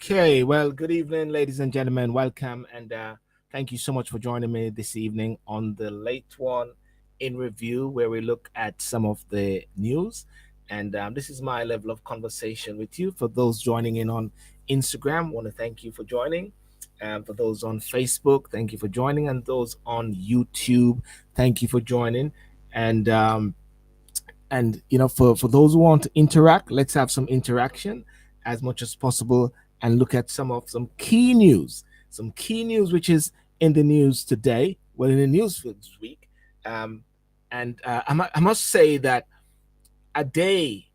Okay, well, good evening, ladies and gentlemen. Welcome, and thank you so much for joining me this evening on the late one in review, where we look at some of the news. And this is my level of conversation with you. For those joining in on Instagram, want to thank you for joining. For those on Facebook, thank you for joining, and those on YouTube, thank you for joining. And for those who want to interact, let's have some interaction as much as possible and look at some key news, which is in the news today, well, in the news for this week. I must say that a day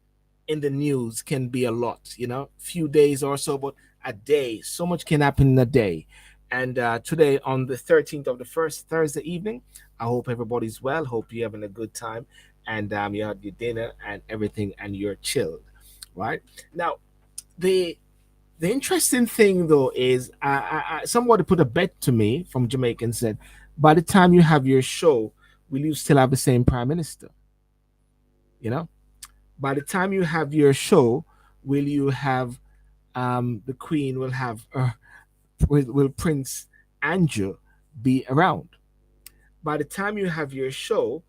in the news can be a lot, few days or so, but a day, so much can happen in a day. And today, on the 13th of the first, Thursday evening, I hope everybody's well. Hope you're having a good time, and you had your dinner and everything, and you're chilled, right? Now, the interesting thing though is, somebody put a bet to me from Jamaica and said, by the time you have your show, will you still have the same prime minister? You know, by the time you have your show, will you have the Queen will have will Prince Andrew be around? By the time you have your show,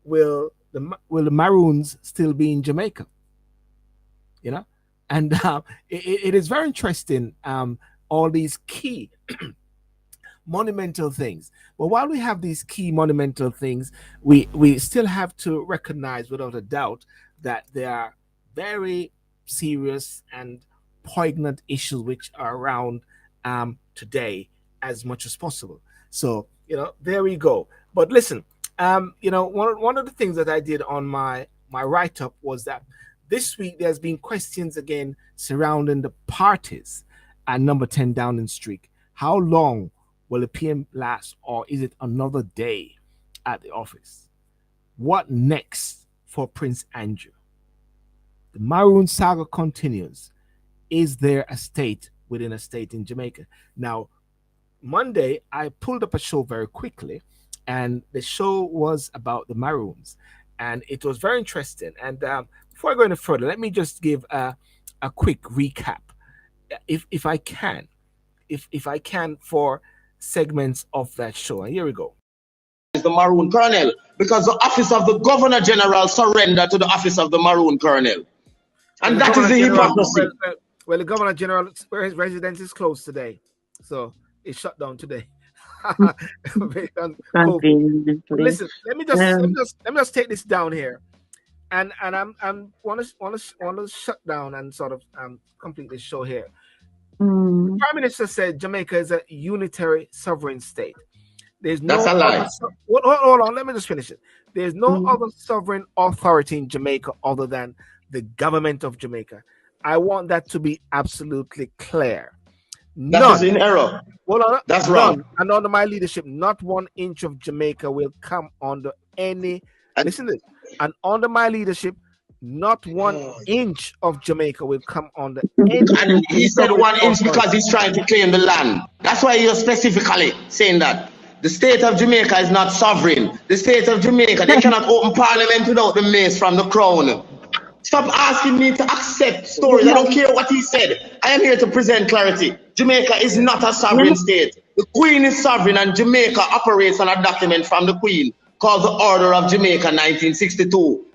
will the Maroons still be in Jamaica? You know, and it is very interesting. All these key monumental things. But while we have these key monumental things, we still have to recognize without a doubt that there are very serious and poignant issues which are around today as much as possible. So, there we go. But listen, one of the things that I did on my write up was that this week there's been questions again surrounding the parties at number 10 Downing Street. How long will the PM last, or is it another day at the office? What next for Prince Andrew. The Maroons Saga continues. Is there a state within a state in Jamaica? Now, Monday, I pulled up a show very quickly, and the show was about the Maroons, and it was very interesting. And before I go any further, let me just give a quick recap, if I can, if I can, for segments of that show. And here we go. Is the Maroon Colonel, because the office of the Governor General surrendered to the office of the Maroon Colonel, and Well, that is the hypocrisy. Well, the Governor General, where his residence is closed today, so it's shut down today. Listen, let me just take this down here, and I'm want to shut down and sort of complete this show here. The Prime Minister said Jamaica is a unitary sovereign state. There's no That's a lie. Hold on, let me just finish it. There's no other sovereign authority in Jamaica other than the government of Jamaica. I want that to be absolutely clear. That is in error. Hold on, that's wrong. And under my leadership, not 1 inch of Jamaica will come under any. Listen to this. And under my leadership, not 1 inch of Jamaica will come under any. And he said 1 inch because he's trying to claim the land. That's why you're specifically saying that. The state of Jamaica is not sovereign. The state of Jamaica, they cannot open parliament without the mace from the crown. Stop asking me to accept stories. I don't care what he said. I am here to present clarity. Jamaica is not a sovereign state. The Queen is sovereign, and Jamaica operates on a document from the Queen called the Order of Jamaica 1962.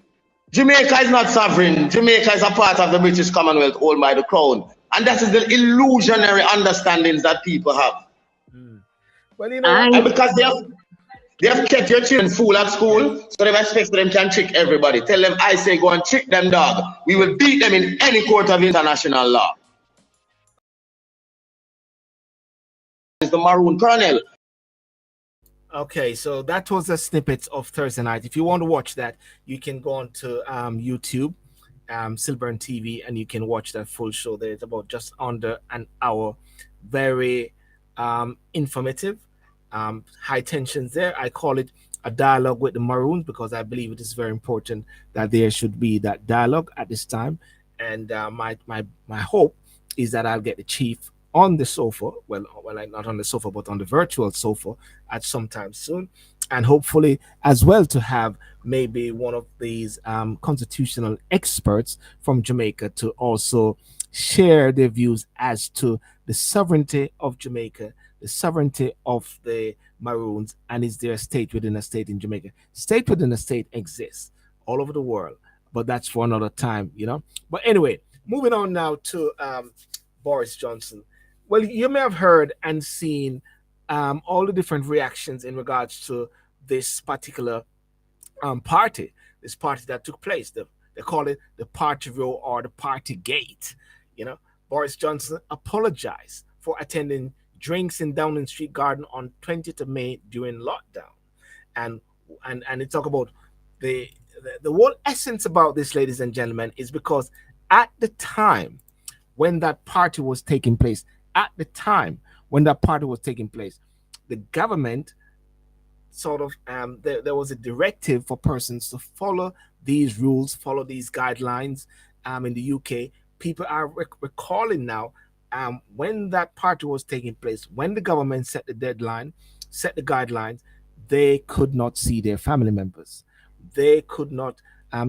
Jamaica is not sovereign. Jamaica is a part of the British Commonwealth owned by the Crown. And that is the illusionary understandings that people have. Well, you know, and because they have kept your children fool at school, so they expect them can trick everybody. Tell them, I say, go and trick them, dog. We will beat them in any court of international law. It's the Maroon Colonel. Okay, so that was a snippet of Thursday night. If you want to watch that, you can go on to YouTube, Silburn TV, and you can watch that full show there. It's about just under an hour. Very informative. High tensions there. I call it a dialogue with the Maroons because I believe it is very important that there should be that dialogue at this time. And my hope is that I'll get the chief on the sofa. Well, not on the sofa, but on the virtual sofa at some time soon, and hopefully as well to have maybe one of these constitutional experts from Jamaica to also share their views as to the sovereignty of Jamaica, the sovereignty of the Maroons, and is there a state within a state in Jamaica? State within a state exists all over the world, but that's for another time, you know. But anyway, moving on now to Boris Johnson. Well, you may have heard and seen all the different reactions in regards to this particular party, this party that took place. They call it the party row or the party gate. You know, Boris Johnson apologized for attending drinks in Downing Street Garden on 20th of May during lockdown. And they talk about the whole essence about this, ladies and gentlemen, is because at the time when that party was taking place, the government sort of there was a directive for persons to follow these rules, follow these guidelines. In the UK, people are recalling now when that party was taking place, when the government set the deadline, set the guidelines, they could not see their family members. They could not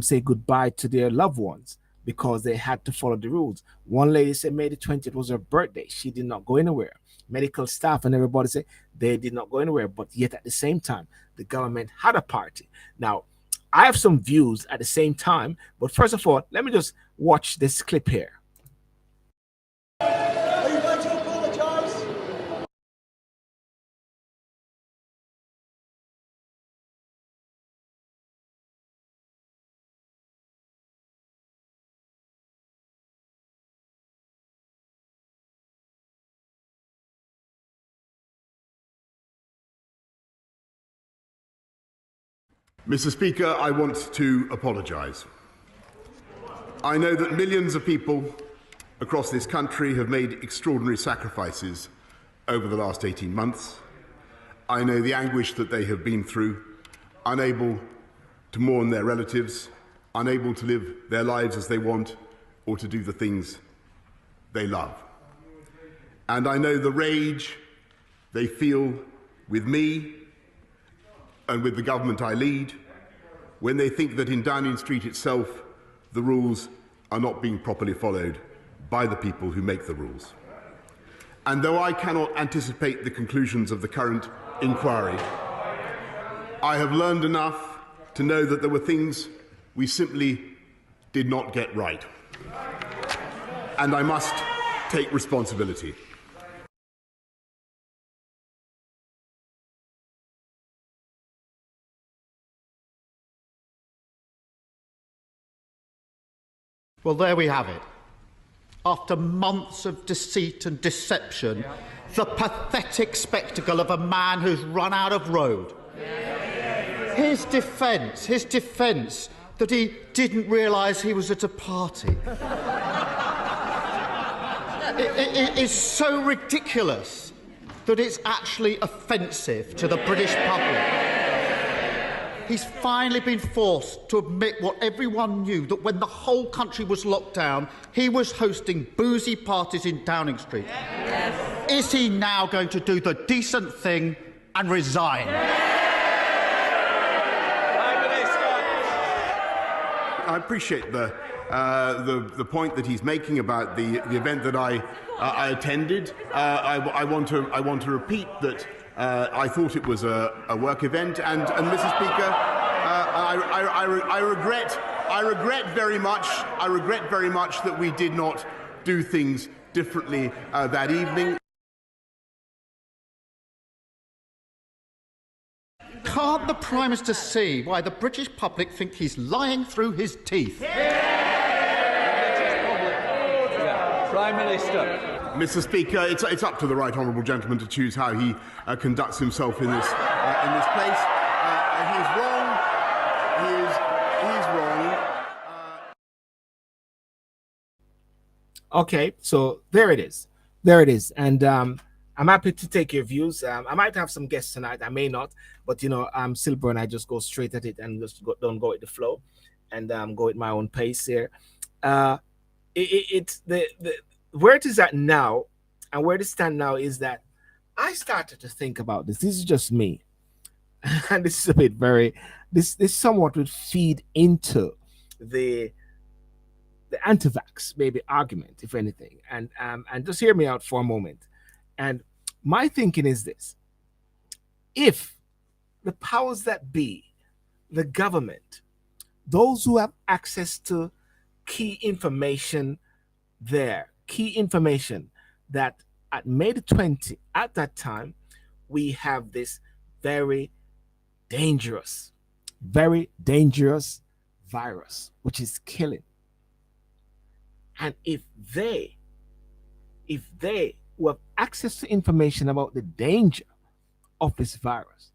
say goodbye to their loved ones because they had to follow the rules. One lady said May the 20th was her birthday. She did not go anywhere. Medical staff and everybody said they did not go anywhere, but yet at the same time, the government had a party. Now, I have some views at the same time, but first of all, let me just watch this clip here. Are you going to apologize? Mr. Speaker, I want to apologise. I know that millions of people across this country have made extraordinary sacrifices over the last 18 months. I know the anguish that they have been through, unable to mourn their relatives, unable to live their lives as they want or to do the things they love. And I know the rage they feel with me and with the government I lead when they think that in Downing Street itself the rules are not being properly followed by the people who make the rules. And though I cannot anticipate the conclusions of the current inquiry, I have learned enough to know that there were things we simply did not get right. And I must take responsibility. Well, there we have it. After months of deceit and deception, the pathetic spectacle of a man who's run out of road. His defence that he didn't realise he was at a party. It is so ridiculous that it's actually offensive to the British public. He's finally been forced to admit what everyone knew, that when the whole country was locked down, he was hosting boozy parties in Downing Street. Yes. Is he now going to do the decent thing and resign? I appreciate the point that he's making about the event that I attended. I want to repeat that I thought it was a work event, and Mrs. Speaker, I regret very much that we did not do things differently that evening. Can't the Prime Minister see why the British public think he's lying through his teeth? Prime Minister. Mr. Speaker, it's up to the right honourable gentleman to choose how he conducts himself in this place. He's wrong. He's wrong. Okay, so there it is. There it is. And I'm happy to take your views. I might have some guests tonight. I may not. But, you know, I'm Silver and I just go straight at it and just don't go with the flow and go at my own pace here. It's where it is at now and where it stand now is that I started to think about this. This is just me. And this is a bit this somewhat would feed into the anti-vax maybe argument, if anything. And just hear me out for a moment. And my thinking is this: if the powers that be, the government, those who have access to key information that at May the 20th, at that time, we have this very dangerous virus, which is killing. And if they who have access to information about the danger of this virus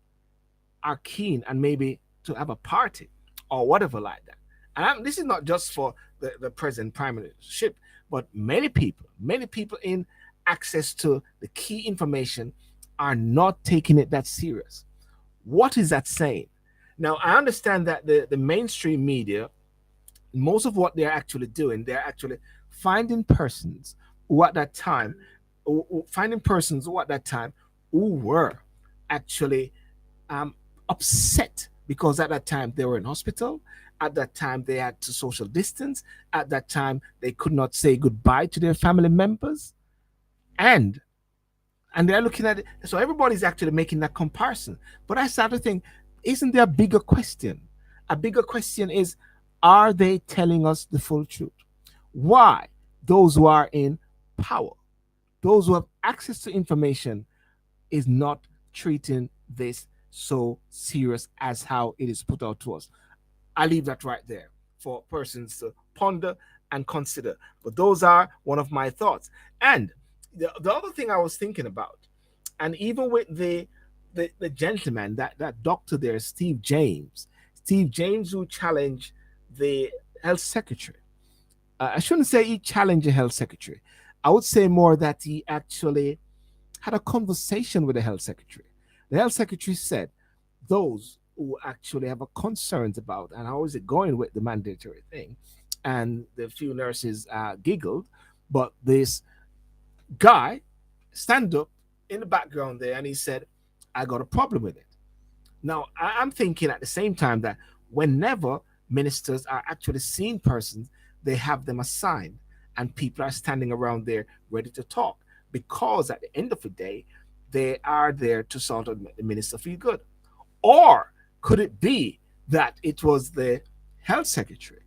are keen and maybe to have a party or whatever like that. And this is not just for the present prime ministership, but many people in access to the key information are not taking it that serious. What is that saying? Now, I understand that the mainstream media, most of what they're actually doing, they're actually finding persons who at that time who were actually upset because at that time they were in hospital. At that time they had to social distance. At that time they could not say goodbye to their family members, and they're looking at it. So everybody's actually making that comparison. But I started to think, isn't there a bigger question? A bigger question is, are they telling us the full truth? Why those who are in power, those who have access to information, is not treating this so serious as how it is put out to us? I leave that right there for persons to ponder and consider. But those are one of my thoughts. And the other thing I was thinking about, and even with the gentleman, that doctor there, Steve James, who challenged the health secretary. I shouldn't say he challenged the health secretary. I would say more that he actually had a conversation with the health secretary. The health secretary said those who actually have a concerns about and how is it going with the mandatory thing. And the few nurses giggled, but this guy stand up in the background there and he said, I got a problem with it. Now, I'm thinking at the same time that whenever ministers are actually seeing persons, they have them assigned and people are standing around there ready to talk because at the end of the day, they are there to sort of make the minister feel good. Or could it be that it was the health secretary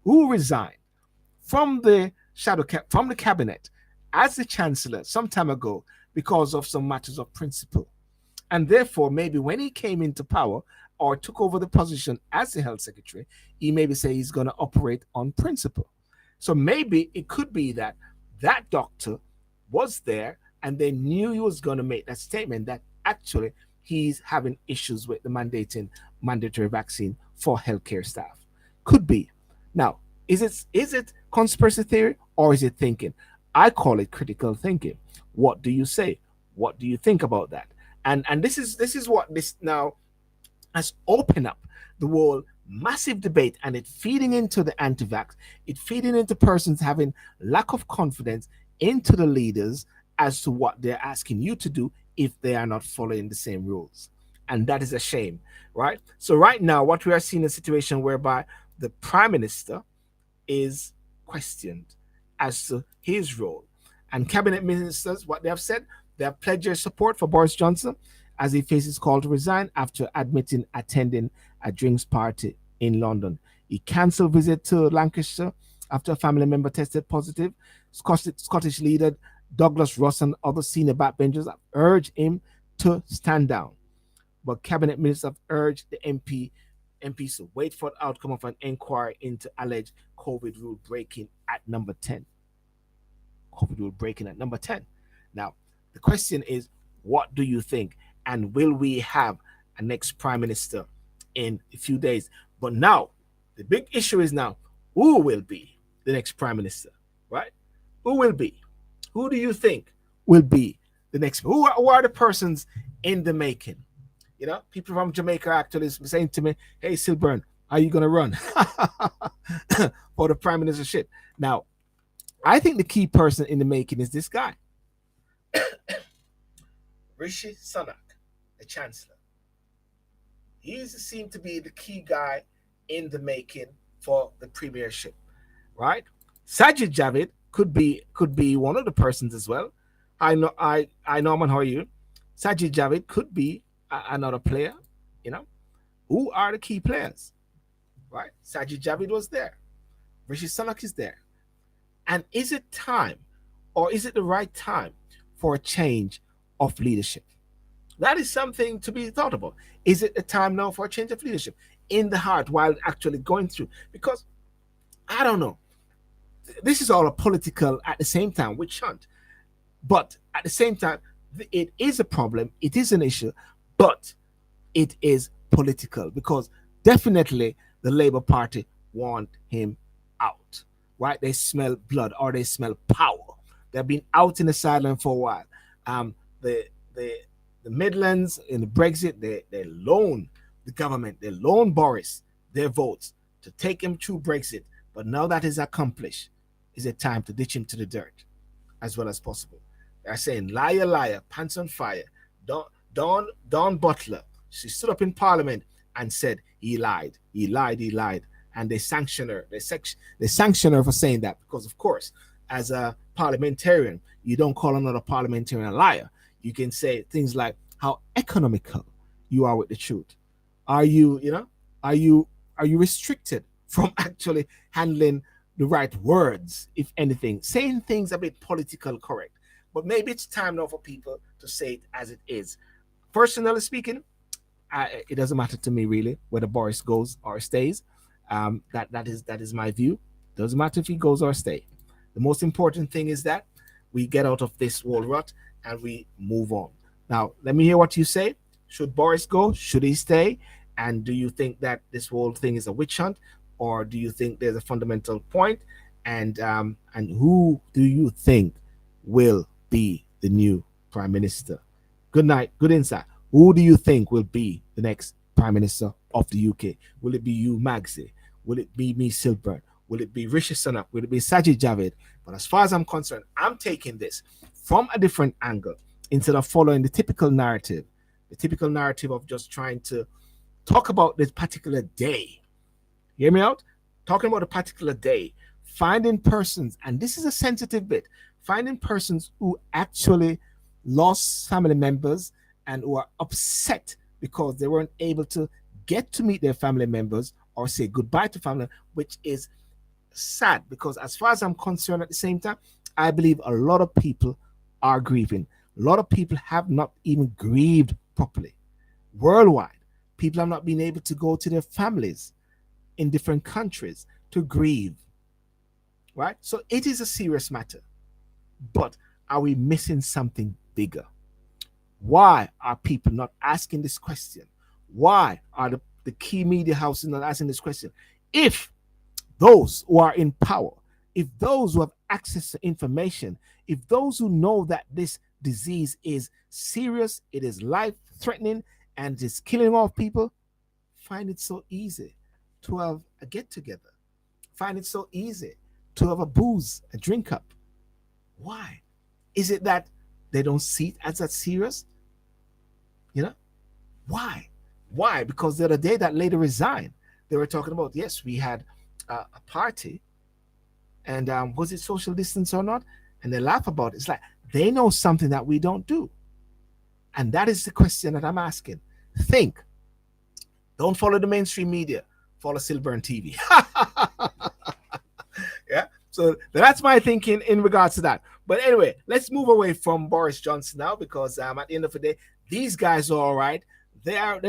who resigned from the from the cabinet as the chancellor some time ago because of some matters of principle? And therefore, maybe when he came into power or took over the position as the health secretary, he maybe say he's going to operate on principle. So maybe it could be that that doctor was there and they knew he was going to make that statement that actually he's having issues with the mandating mandatory vaccine for healthcare staff. Could be. Now, is it conspiracy theory or is it thinking? I call it critical thinking. What do you say? What do you think about that? And this is what this now has opened up the whole massive debate, and it feeding into the anti-vax, it feeding into persons having lack of confidence into the leaders as to what they're asking you to do if they are not following the same rules. And that is a shame, right? So right now, what we are seeing is a situation whereby the prime minister is questioned as to his role. And cabinet ministers, what they have said, they have pledged their support for Boris Johnson as he faces call to resign after admitting attending a drinks party in London. He cancelled visit to Lancashire after a family member tested positive. Scottish leader Douglas Ross and other senior backbenchers have urged him to stand down. But cabinet ministers have urged the MPs to wait for the outcome of an inquiry into alleged COVID rule breaking at number 10. COVID rule breaking at number 10. Now, the question is, what do you think? And will we have a next prime minister in a few days? But now, the big issue is now, who will be the next prime minister, right? Who will be? Who do you think will be the next? Who are the persons in the making? You know, people from Jamaica actually saying to me, hey, Silburn, are you going to run for the prime ministership? Now, I think the key person in the making is this guy, Rishi Sunak, the chancellor. He seemed to be the key guy in the making for the premiership, right? Sajid Javid could be one of the persons as well. I Norman, how are you? Sajid Javid could be another player. You know, who are the key players, right? Sajid Javid was there. Rishi Sunak is there. And is it time, or is it the right time for a change of leadership? That is something to be thought about. Is it the time now for a change of leadership in the heart while actually going through? Because I don't know. This is all a political at the same time witch hunt. But at the same time, it is a problem. It is an issue, but it is political because definitely the Labour Party want him out, right? They smell blood or they smell power. They've been out in the sideline for a while. The Midlands in the Brexit, they loan the government, they loan Boris their votes to take him through Brexit. But now that is accomplished, is it time to ditch him to the dirt as well as possible? They're saying, liar, liar, pants on fire. Dawn Butler, she stood up in Parliament and said he lied. And they sanction her. They sanction her for saying that because, of course, as a parliamentarian, you don't call another parliamentarian a liar. You can say things like how economical you are with the truth. Are you restricted from actually handling the right words, if anything, saying things a bit political correct? But maybe it's time now for people to say it as it is. Personally speaking, it doesn't matter to me really whether Boris goes or stays. That is my view. Doesn't matter if he goes or stays. The most important thing is that we get out of this whole rut and we move on. Now, let me hear what you say. Should Boris go? Should he stay? And do you think that this whole thing is a witch hunt, or do you think there's a fundamental point? And who do you think will be the new prime minister? Good night. Good insight. Who do you think will be the next Prime Minister of the UK? Will it be you, Magsy? Will it be me, Silburn? Will it be Rishi Sunak? Will it be Sajid Javid? But as far as I'm concerned, I'm taking this from a different angle instead of following the typical narrative of just trying to talk about this particular day. Hear me out? Talking about a particular day, finding persons, and this is a sensitive bit, finding persons who actually lost family members and who are upset because they weren't able to get to meet their family members or say goodbye to family, which is sad because as far as I'm concerned at the same time, I believe a lot of people are grieving. A lot of people have not even grieved properly. Worldwide, people have not been able to go to their families in different countries to grieve. Right? So it is a serious matter. But are we missing something bigger? Why are people not asking this question? Why are the key media houses not asking this question? If those who are in power, if those who have access to information, if those who know that this disease is serious, it is life-threatening, and it is killing off people, find it so easy to have a get-together, find it so easy to have a booze, a drink up. Why? Is it that they don't see it as that serious? You know? Why? Why? Because the other day that lady resigned, they were talking about, yes, we had a party, and was it social distance or not? And they laugh about it. It's like they know something that we don't do. And that is the question that I'm asking. Think. Don't follow the mainstream media. Follow Silburn TV. Yeah. So that's my thinking in regards to that. But anyway, let's move away from Boris Johnson now because at the end of the day, these guys are all right. Their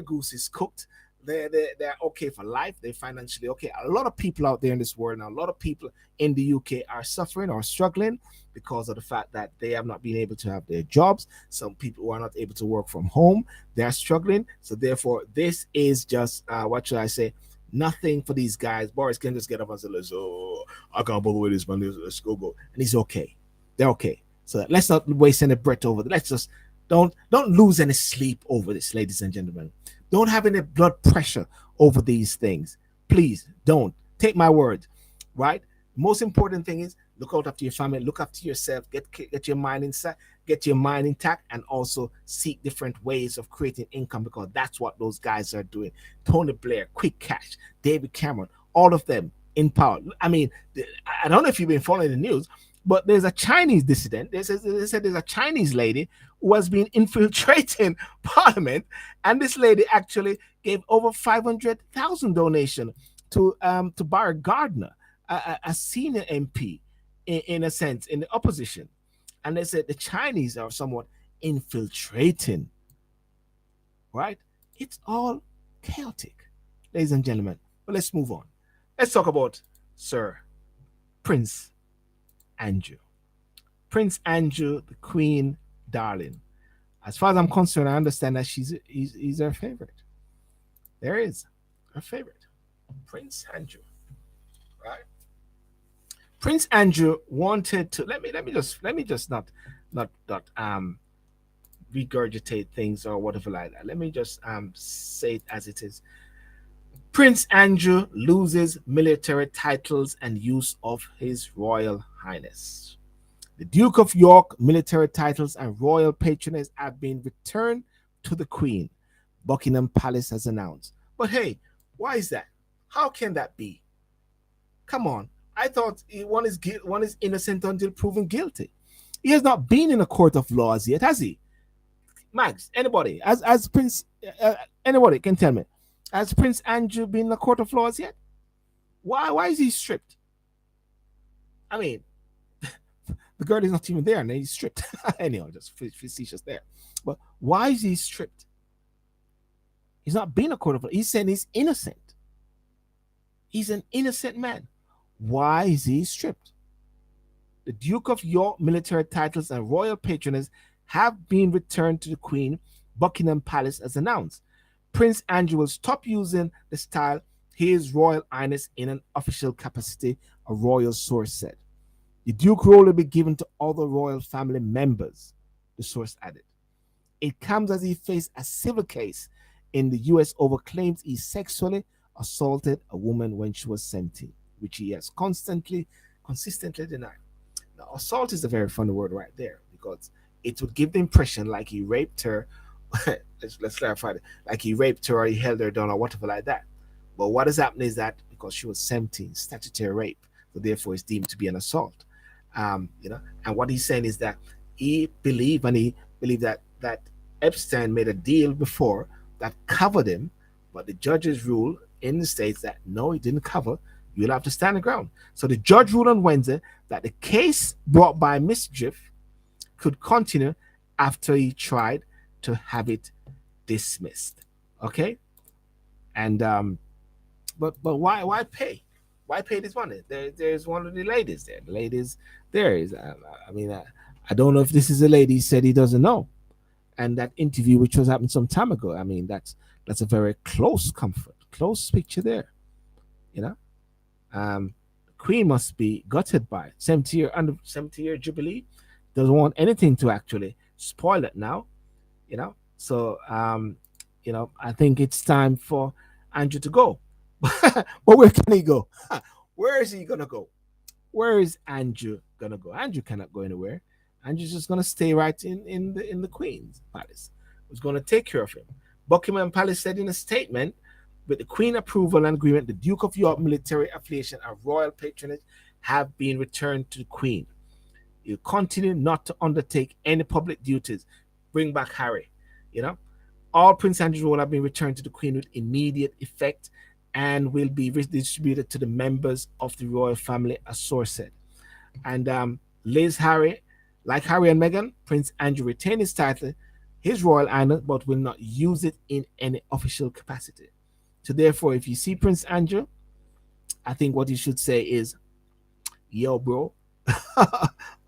goose is cooked. They're okay for life. They're financially okay. A lot of people out there in this world now, a lot of people in the UK are suffering or struggling because of the fact that they have not been able to have their jobs. Some people who are not able to work from home, they are struggling. So therefore, this is just what should I say? Nothing for these guys. Boris can just get up and say, "Oh, I can't bother with this, man. Let's go." And he's okay. They're okay. So let's not waste any breath over it. Let's just don't lose any sleep over this, ladies and gentlemen. Don't have any blood pressure over these things. Please don't. Take my word, right? Most important thing is look out after your family, look after yourself, get your mind inside, get your mind intact, and also seek different ways of creating income because that's what those guys are doing. Tony Blair, Quick Cash, David Cameron, all of them in power. I mean, I don't know if you've been following the news, but there's a Chinese dissident. They said there's a Chinese lady who has been infiltrating Parliament, and this lady actually gave over 500,000 donation to Barry Gardner, a senior MP, in a sense, in the opposition. And they said the Chinese are somewhat infiltrating. Right? It's all chaotic, ladies and gentlemen. But let's move on. Let's talk about Sir Prince Andrew. Prince Andrew, the Queen darling. As far as I'm concerned, I understand that he's her favorite. There is her favorite, Prince Andrew. Right? Prince Andrew wanted to let me just not regurgitate things or whatever like that. Let me just say it as it is. Prince Andrew loses military titles and use of his Royal Highness. The Duke of York military titles and royal patronage have been returned to the Queen, Buckingham Palace has announced. But hey, why is that? How can that be? Come on. I thought one is innocent until proven guilty. He has not been in a court of law as yet, has he? Max, anybody, as Prince, anybody can tell me, has Prince Andrew been in a court of law as yet? Why is he stripped? I mean, the girl is not even there and he's stripped. Anyhow, just facetious there. But why is he stripped? He's not been in a court of law. He's saying he's innocent. He's an innocent man. Why is he stripped? The Duke of York military titles and royal patronage have been returned to the Queen, Buckingham Palace has announced. Prince Andrew will stop using the style His Royal Highness in an official capacity, a royal source said. The Duke role will be given to other royal family members, the source added. It comes as he faced a civil case in the US over claims he sexually assaulted a woman when she was 17, which he has consistently denied. Now, assault is a very funny word right there because it would give the impression like he raped her. let's clarify it, like he raped her or he held her down or whatever like that. But what has happened is that because she was 17, statutory rape, so therefore it's deemed to be an assault. And what he's saying is that he believed that Epstein made a deal before that covered him, but the judges ruled in the states that no, he didn't cover. You'll have to stand the ground. So the judge ruled on Wednesday that the case brought by Mischief could continue after he tried to have it dismissed. Okay, and but why pay? Why pay this money? There's one of the ladies there. The ladies there is. I don't know if this is a lady. He said he doesn't know. And that interview, which was happened some time ago, that's a very close picture there. You know, the Queen must be gutted by it. 70-year jubilee. Doesn't want anything to actually spoil it now. So I think it's time for Andrew to go. But where can he go? Where is he gonna go? Where is Andrew gonna go? Andrew cannot go anywhere. Andrew's just gonna stay right in the Queen's palace. Who's gonna take care of him? Buckingham Palace said in a statement, with the Queen approval and agreement, the Duke of York military affiliation and royal patronage have been returned to the Queen. You continue not to undertake any public duties. Bring back Harry. All Prince Andrew's role have been returned to the Queen with immediate effect and will be redistributed to the members of the royal family, a source said. And like Harry and Meghan, Prince Andrew retained his title, his royal honor, but will not use it in any official capacity. So therefore, if you see Prince Andrew, I think what you should say is, yo, bro,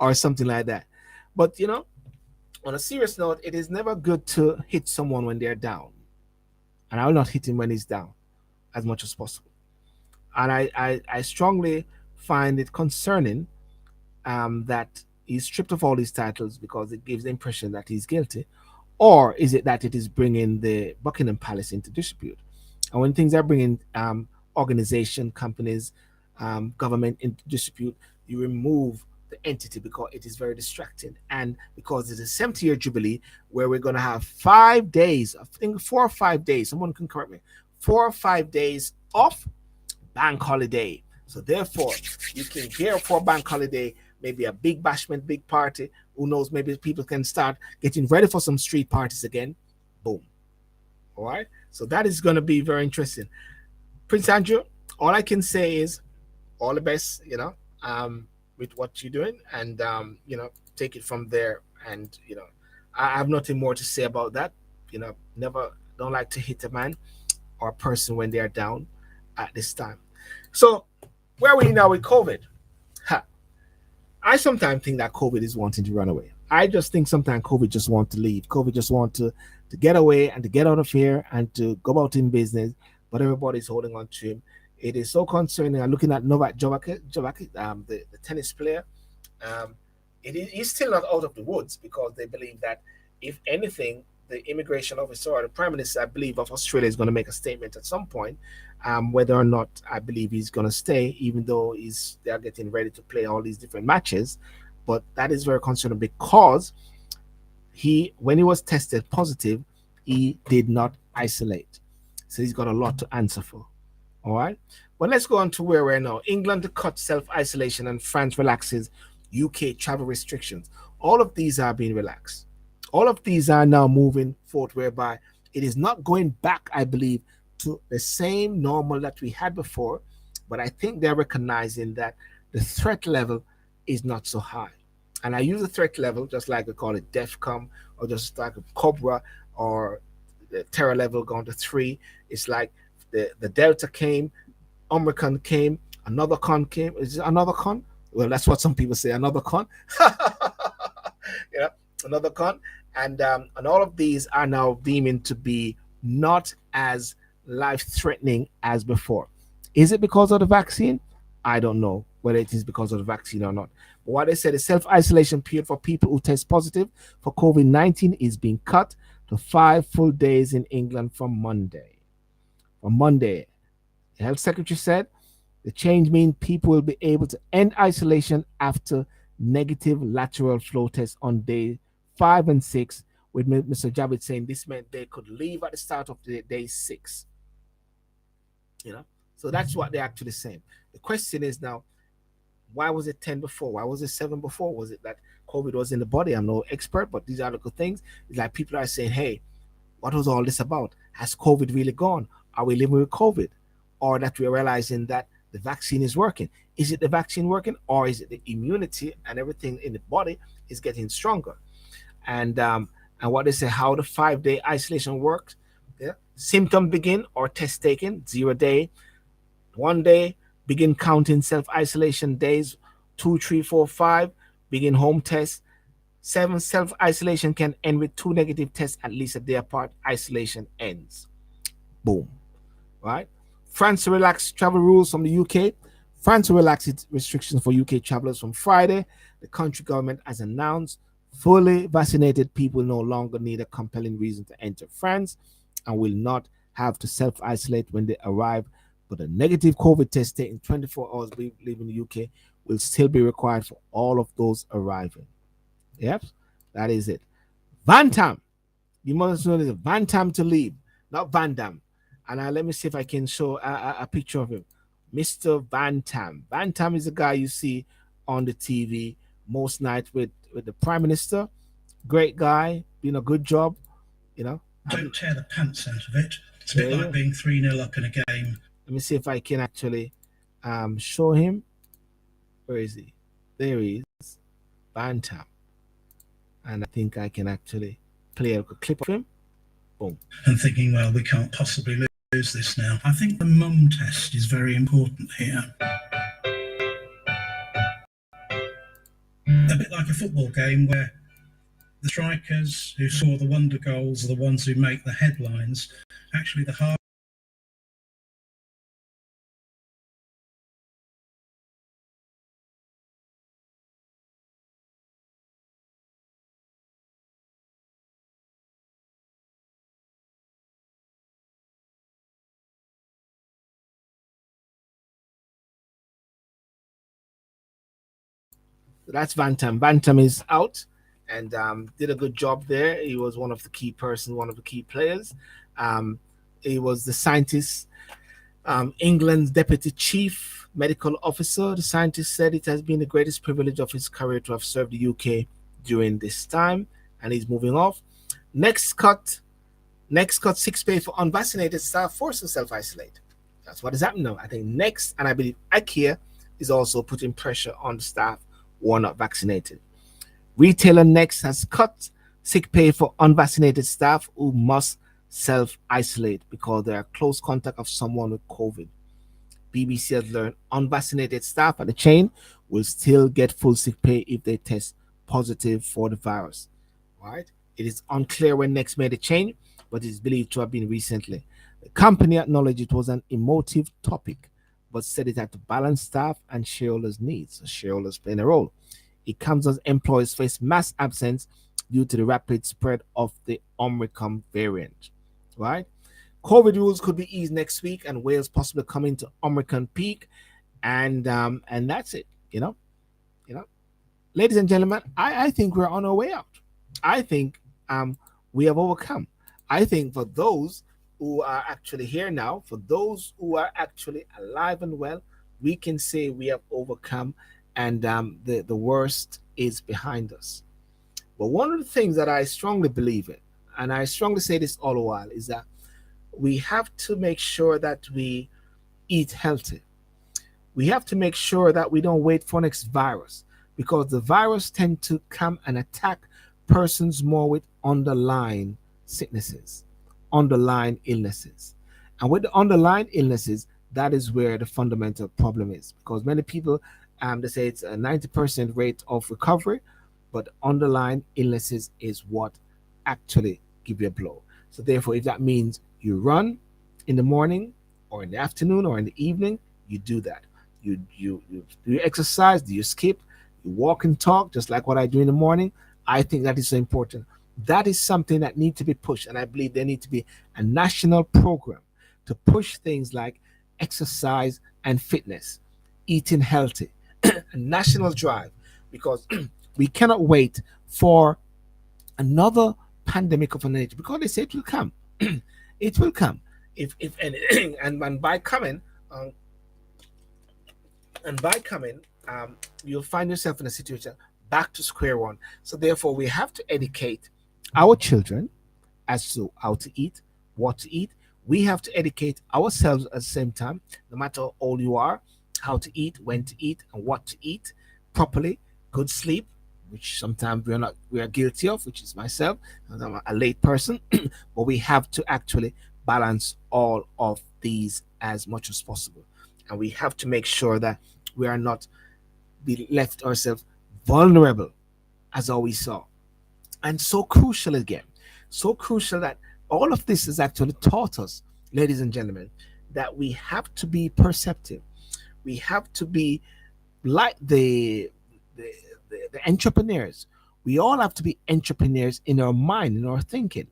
or something like that. But, on a serious note, it is never good to hit someone when they're down. And I will not hit him when he's down as much as possible. And I strongly find it concerning that he's stripped of all these titles because it gives the impression that he's guilty. Or is it that it is bringing the Buckingham Palace into dispute? And when things are bringing organization, companies, government into dispute, you remove the entity because it is very distracting. And because it's a 70-year jubilee where we're going to have 5 days, I think 4 or 5 days, someone can correct me, 4 or 5 days off bank holiday. So therefore, you can gear for bank holiday, maybe a big bashment, big party. Who knows, maybe people can start getting ready for some street parties again. Boom. All right. So that is going to be very interesting. Prince Andrew, all I can say is all the best, with what you're doing, and take it from there. And I have nothing more to say about that. Don't like to hit a man or a person when they are down at this time. So where are we now with COVID? I sometimes think that COVID is wanting to run away. I just think sometimes COVID just wants to leave. COVID just wants to get away and to get out of here and to go about in business, but everybody's holding on to him. It is so concerning. I'm looking at Novak Djokovic, the tennis player. He's still not out of the woods because they believe that if anything, the immigration officer or the prime minister, I believe, of Australia is going to make a statement at some point, whether or not I believe he's going to stay, even though they're getting ready to play all these different matches. But that is very concerning because when he was tested positive, he did not isolate. So he's got a lot to answer for. All right. But let's go on to where we're now. England to cut self-isolation and France relaxes UK travel restrictions. All of these are being relaxed. All of these are now moving forward, whereby it is not going back, I believe, to the same normal that we had before. But I think they're recognizing that the threat level is not so high. And I use the threat level just like we call it DEFCON, or just like a Cobra, or the terror level going to 3. It's like the Delta came, Omicron came, another con came. Is it another con? Well, that's what some people say, another con. Another con. And all of these are now deeming to be not as life-threatening as before. Is it because of the vaccine? I don't know whether it is because of the vaccine or not. But what they said, the self-isolation period for people who test positive for COVID-19 is being cut to 5 full days in England from Monday. From Monday, the health secretary said the change means people will be able to end isolation after negative lateral flow tests on day 5 and 6, with Mr. Javid saying this meant they could leave at the start of the day 6. You know, so that's what they're actually saying. The question is now, why was it 10 before? Why was it 7 before? Was it that COVID was in the body? I'm no expert, but these are the good things. It's like people are saying, hey, what was all this about? Has COVID really gone? Are we living with COVID? Or that we're realizing that the vaccine is working? Is it the vaccine working, or is it the immunity and everything in the body is getting stronger? And what they say, how the 5 day isolation works. Yeah. Symptoms begin or test taken 0 day. 1 day, begin counting self-isolation days. 2, 3, 4, 5, begin home test. 7, self-isolation can end with 2 negative tests at least a day apart. Isolation ends. Boom. Right? France to relax travel rules from the UK. France will relax its restrictions for UK travelers from Friday. The country government has announced fully vaccinated people no longer need a compelling reason to enter France and will not have to self-isolate when they arrive, but a negative COVID test taken 24 hours leaving the UK will still be required for all of those arriving. Yep, that is it. Van Tam. You must know this. Van Tam to leave, not Van Dam. And let me see if I can show a picture of him. Mr. Van Tam. Van Tam is the guy you see on the TV most nights with the Prime Minister. Great guy, doing a good job, you know. Don't tear the pants out of it. It's a bit like being 3-0 up in a game. Let me see if I can actually show him. Where is he? There he is. Van Tam. And I think I can actually play a clip of him. Boom. And thinking, well, we can't possibly lose this now. I think the mum test is very important here. A bit like a football game where the strikers who score the wonder goals are the ones who make the headlines. Actually, the hard That's Van Tam. Van Tam is out and did a good job there. He was one of the key persons, one of the key players. He was the scientist, England's deputy chief medical officer. The scientist said it has been the greatest privilege of his career to have served the UK during this time, and he's moving off. Next cut, 6 pay for unvaccinated staff forced to self-isolate. That's what is happening now. I think Next, and I believe IKEA is also putting pressure on the staff who are not vaccinated. Retailer Next has cut sick pay for unvaccinated staff who must self-isolate because they are close contact of someone with COVID. BBC has learned unvaccinated staff at the chain will still get full sick pay if they test positive for the virus. Right? It is unclear when Next made the change, but it is believed to have been recently. The company acknowledged it was an emotive topic, but said it had to balance staff and shareholders' needs. So shareholders playing a role. It comes as employees face mass absence due to the rapid spread of the Omicron variant. Right? COVID rules could be eased next week, and Wales possibly coming to Omicron peak, and that's it. You know, ladies and gentlemen, I think we're on our way out. I think we have overcome. I think for those who are actually here now, for those who are actually alive and well, we can say we have overcome, and the worst is behind us. But one of the things that I strongly believe in, and I strongly say this all the while, is that we have to make sure that we eat healthy. We have to make sure that we don't wait for next virus, because the virus tend to come and attack persons more with underlying sicknesses, underlying illnesses. And with the underlying illnesses, that is where the fundamental problem is, because many people, they say it's a 90% rate of recovery, but underlying illnesses is what actually give you a blow. So therefore, if that means you run in the morning or in the afternoon or in the evening, you do that. You do you exercise, do you skip, you walk and talk, just like what I do in the morning. I think that is so important. That is something that needs to be pushed, and I believe there needs to be a national program to push things like exercise and fitness, eating healthy, a national drive, because we cannot wait for another pandemic of an age, because they say it will come. It will come if anything, and by coming, um, and by coming, you'll find yourself in a situation back to square one. So therefore, we have to educate our children as to how to eat, what to eat. We have to educate ourselves at the same time, no matter how old you are, how to eat, when to eat, and what to eat properly. Good sleep, which sometimes we are guilty of, which is myself. I'm a late person, but we have to actually balance all of these as much as possible, and we have to make sure that we are not be left ourselves vulnerable, as always saw. And so crucial again, so crucial that all of this has actually taught us, ladies and gentlemen, that we have to be perceptive. We have to be like the, the entrepreneurs. We all have to be entrepreneurs in our mind, in our thinking.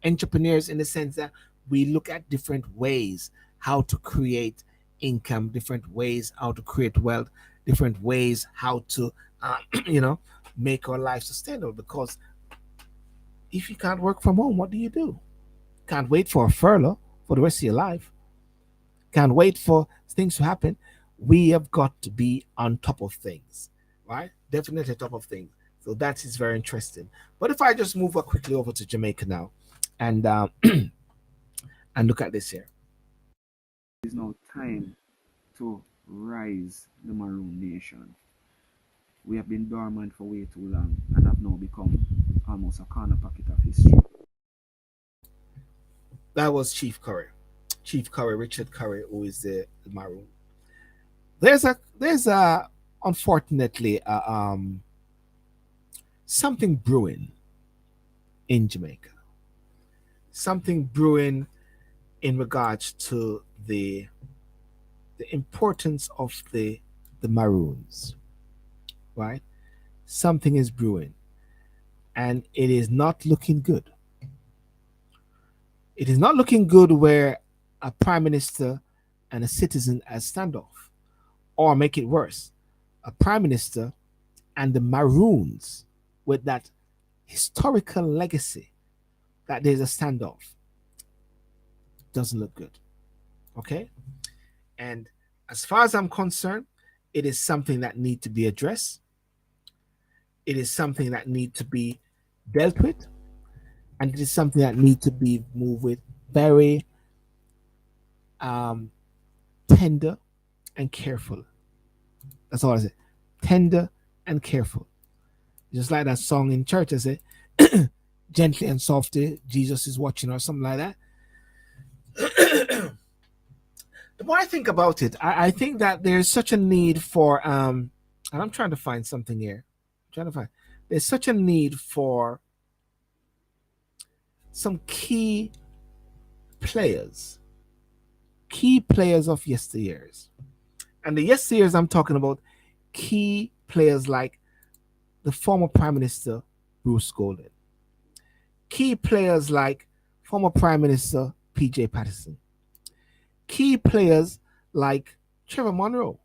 Entrepreneurs in the sense that we look at different ways how to create income, different ways how to create wealth, different ways how to, you know, make our life sustainable. Because if you can't work from home, what do you do? Can't wait for a furlough for the rest of your life. Can't wait for things to happen. We have got to be on top of things, right? Definitely top of things. So that is very interesting. But if I just move quickly over to Jamaica now, and and look at this here. It is now time to rise the Maroon Nation. We have been dormant for way too long and have now become almost a corner pocket of history. That was Chief Curry, Richard Curry, who is the Maroon. There's a unfortunately something brewing in Jamaica. Something brewing in regards to the importance of the Maroons, right? Something is brewing, and it is not looking good. It is not looking good where a prime minister and a citizen has standoff, or make it worse, a prime minister and the Maroons with that historical legacy that there's a standoff. Doesn't look good. Okay? And as far as I'm concerned, it is something that need to be addressed. It is something that need to be dealt with, and it is something that need to be moved with very tender and careful. That's all I say. Tender and careful. Just like that song in church, I say, gently and softly, Jesus is watching, or something like that. The more I think about it, I think that there's such a need for and I'm trying to find something here. I'm trying to find there's such a need for some key players of yesteryears. And the yesteryears I'm talking about, key players like the former Prime Minister Bruce Golding, key players like former Prime Minister PJ Patterson, key players like Trevor Monroe,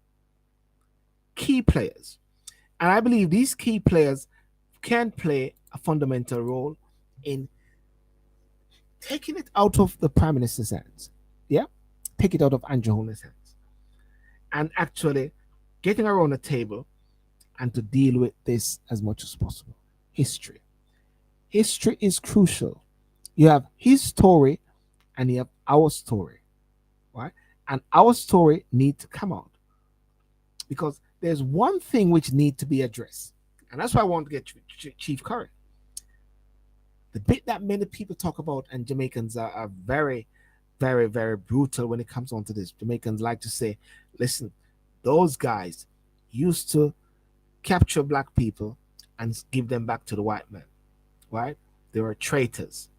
key players. And I believe these key players can play a fundamental role in taking it out of the Prime Minister's hands. Yeah? Take it out of Andrew Holness's hands. And actually getting around the table and to deal with this as much as possible. History. History is crucial. You have his story and you have our story, right? And our story needs to come out, because there's one thing which needs to be addressed, and that's why I want to get Chief Curry. The bit that many people talk about, and Jamaicans are very, very, very brutal when it comes on to this. Jamaicans like to say, listen, those guys used to capture black people and give them back to the white man, right? They were traitors.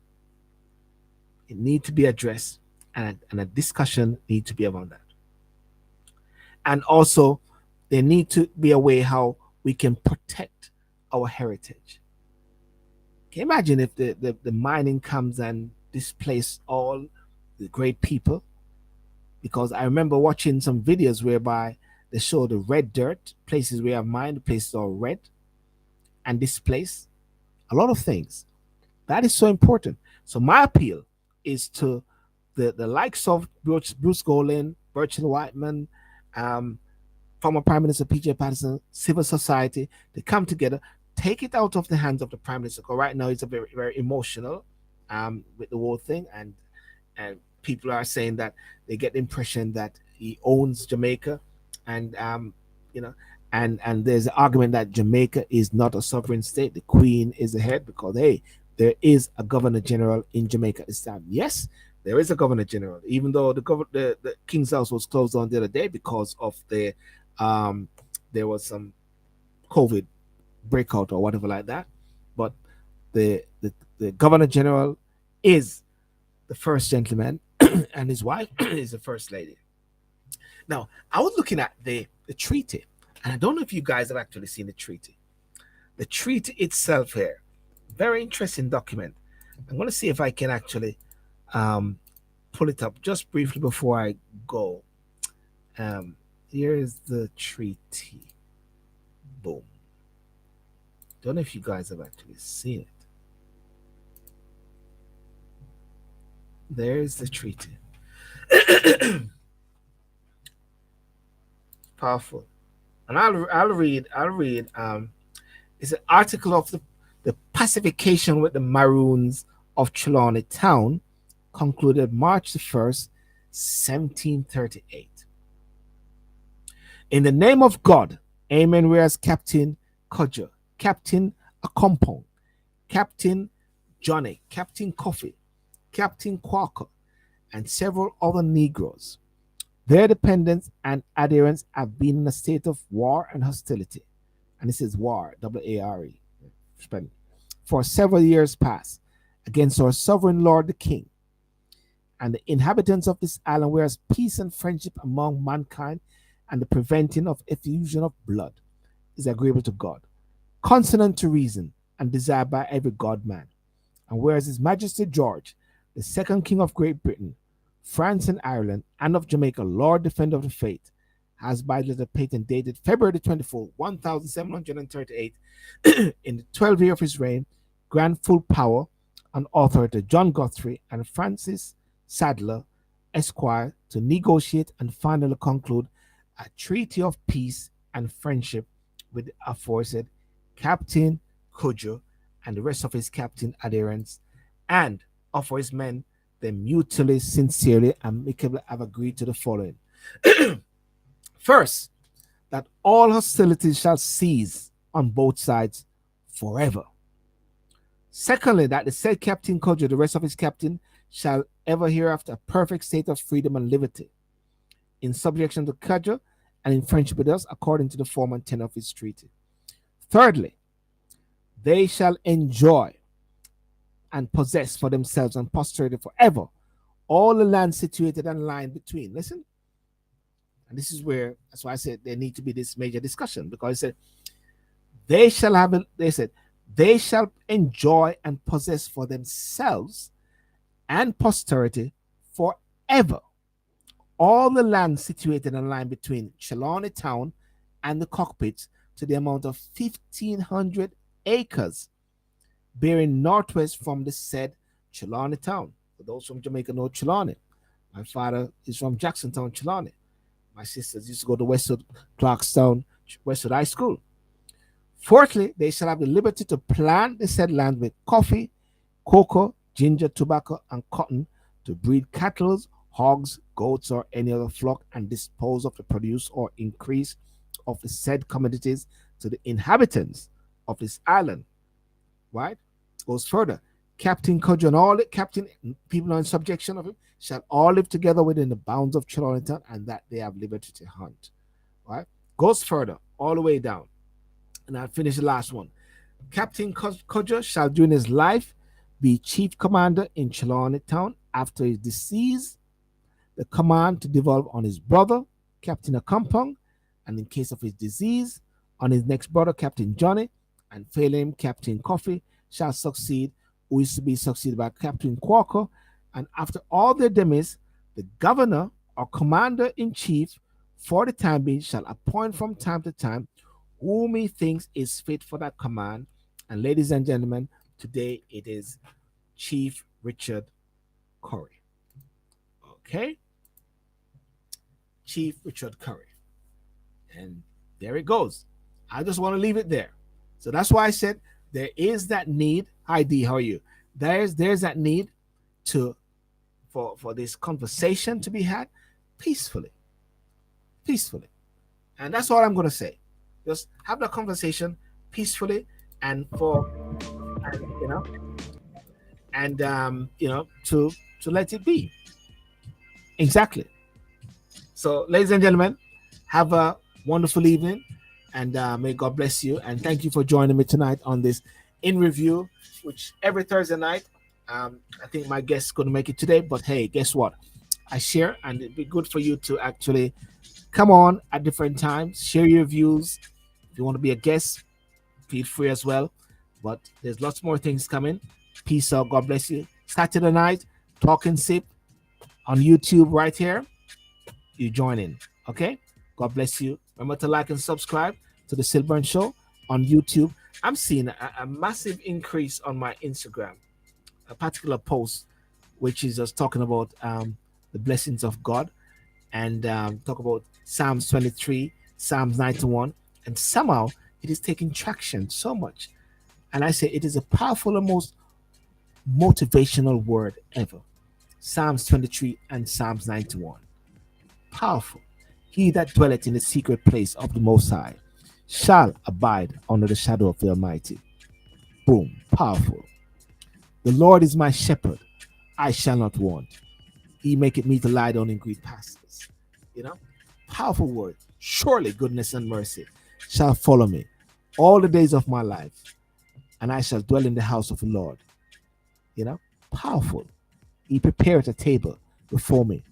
It needs to be addressed, and a discussion needs to be about that. And also, there need to be a way how we can protect our heritage. Can you imagine if the mining comes and displace all the great people? Because I remember watching some videos whereby they show the red dirt, places we have mined, places are red and displaced. A lot of things. That is so important. So my appeal is to the likes of Bruce Golan, Burchell Whiteman, um, former Prime Minister P.J. Patterson, civil society, to come together, take it out of the hands of the Prime Minister. Because right now it's a very emotional with the whole thing, and people are saying that they get the impression that he owns Jamaica, and you know, and there's an argument that Jamaica is not a sovereign state. The Queen is the head because hey, there is a Governor General in Jamaica this time. Yes, there is a Governor General, even though the King's House was closed on the other day because of the there was some COVID breakout or whatever like that. But the Governor General is the first gentleman, and his wife is the first lady. Now, I was looking at the treaty, and I don't know if you guys have actually seen the treaty. The treaty itself here, very interesting document. I'm going to see if I can actually pull it up just briefly before I go. Here is the treaty. Boom. Don't know if you guys have actually seen it. There's the treaty. Powerful. And I'll read it's an article of the pacification with the Maroons of Trelawney Town concluded March the 1st, 1738. In the name of God, Amen. Whereas Captain Cudger, Captain Accompong, Captain Johnny, Captain Coffee, Captain Quaker, and several other Negroes. Their dependents and adherents have been in a state of war and hostility. And this is war, W-A-R-E, for several years past against our sovereign Lord the King. And the inhabitants of this island, whereas peace and friendship among mankind and the preventing of effusion of blood is agreeable to God, consonant to reason, and desired by every God man. And whereas His Majesty George, the second King of Great Britain, France and Ireland, and of Jamaica, Lord Defender of the Faith, has by letter patent dated February 24, 1738, in the 12th year of his reign, grant full power and authority to John Guthrie and Francis Sadler, Esquire, to negotiate and finally conclude a treaty of peace and friendship with the aforesaid Captain Cudger and the rest of his captain adherents, and offer his men they mutually, sincerely, and amicably have agreed to the following. First, that all hostilities shall cease on both sides forever. Secondly, that the said Captain Cudger, the rest of his captain, shall ever hereafter a perfect state of freedom and liberty, in subjection to Cudger and in friendship with us, according to the form and tenor of his treaty. Thirdly, they shall enjoy and possess for themselves and posterity forever all the land situated and lying between. Listen, and this is where, that's why I said there need to be this major discussion, because it said they shall have, they said they shall enjoy and possess for themselves and posterity forever all the land situated and lying between Trelawney Town and the cockpits to the amount of 1,500 acres, bearing northwest from the said Trelawney Town. For those from Jamaica know Trelawney. My father is from Jacksontown, Trelawney. My sisters used to go to Westwood, Clarkstown, Westwood High School. Fourthly, they shall have the liberty to plant the said land with coffee, cocoa, ginger, tobacco, and cotton, to breed cattle, hogs, goats, or any other flock, and dispose of the produce or increase of the said commodities to the inhabitants of this island. Right? Goes further. Captain Cudger and all the captain people in subjection of him shall all live together within the bounds of Trelawney Town, and that they have liberty to hunt. Right? Goes further, all the way down. And I'll finish the last one. Captain Cudger shall during his life be chief commander in Trelawney Town. After his decease, the command to devolve on his brother, Captain Accompong, and in case of his disease, on his next brother, Captain Johnny, and failing him, Captain Coffee, shall succeed, who is to be succeeded by Captain Quaker. And after all their demise, the governor or commander in chief for the time being shall appoint from time to time whom he thinks is fit for that command. And ladies and gentlemen, today it is Chief Richard Curry. Okay? Chief Richard Curry. And there it goes. I just want to leave it there. So that's why I said there is that need. Hi D, how are you? There's that need for this conversation to be had peacefully. Peacefully. And that's all I'm going to say. Just have the conversation peacefully and to let it be. Exactly. So, ladies and gentlemen, have a wonderful evening, and may God bless you. And thank you for joining me tonight on this In Review, which every Thursday night, I think my guest couldn't make it today, but hey, guess what? I share, and it'd be good for you to actually come on at different times, share your views. If you want to be a guest, feel free as well. But there's lots more things coming. Peace out. God bless you. Saturday night, Talk and Sip on YouTube right here. You join in. Okay? God bless you. Remember to like and subscribe to the Silburn Show on YouTube. I'm seeing a massive increase on my Instagram. A particular post, which is just talking about the blessings of God, and talk about Psalms 23, Psalms 91, and somehow it is taking traction so much. And I say it is a powerful and most motivational word ever. Psalms 23 and Psalms 91. Powerful. He that dwelleth in the secret place of the Most High shall abide under the shadow of the Almighty. Boom. Powerful. The Lord is my shepherd. I shall not want. He maketh me to lie down in green pastures. You know, powerful word. Surely goodness and mercy shall follow me all the days of my life, and I shall dwell in the house of the Lord. You know, powerful. He prepared a table before me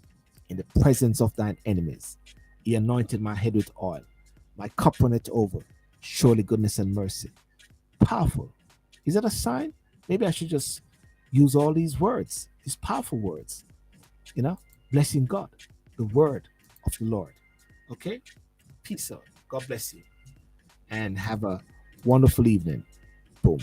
in the presence of thine enemies. He anointed my head with oil. My cup runneth over. Surely goodness and mercy. Powerful. Is that a sign? Maybe I should just use all these words, these powerful words. You know, blessing God, the word of the Lord. Okay? Peace out. God bless you. And have a wonderful evening. Boom.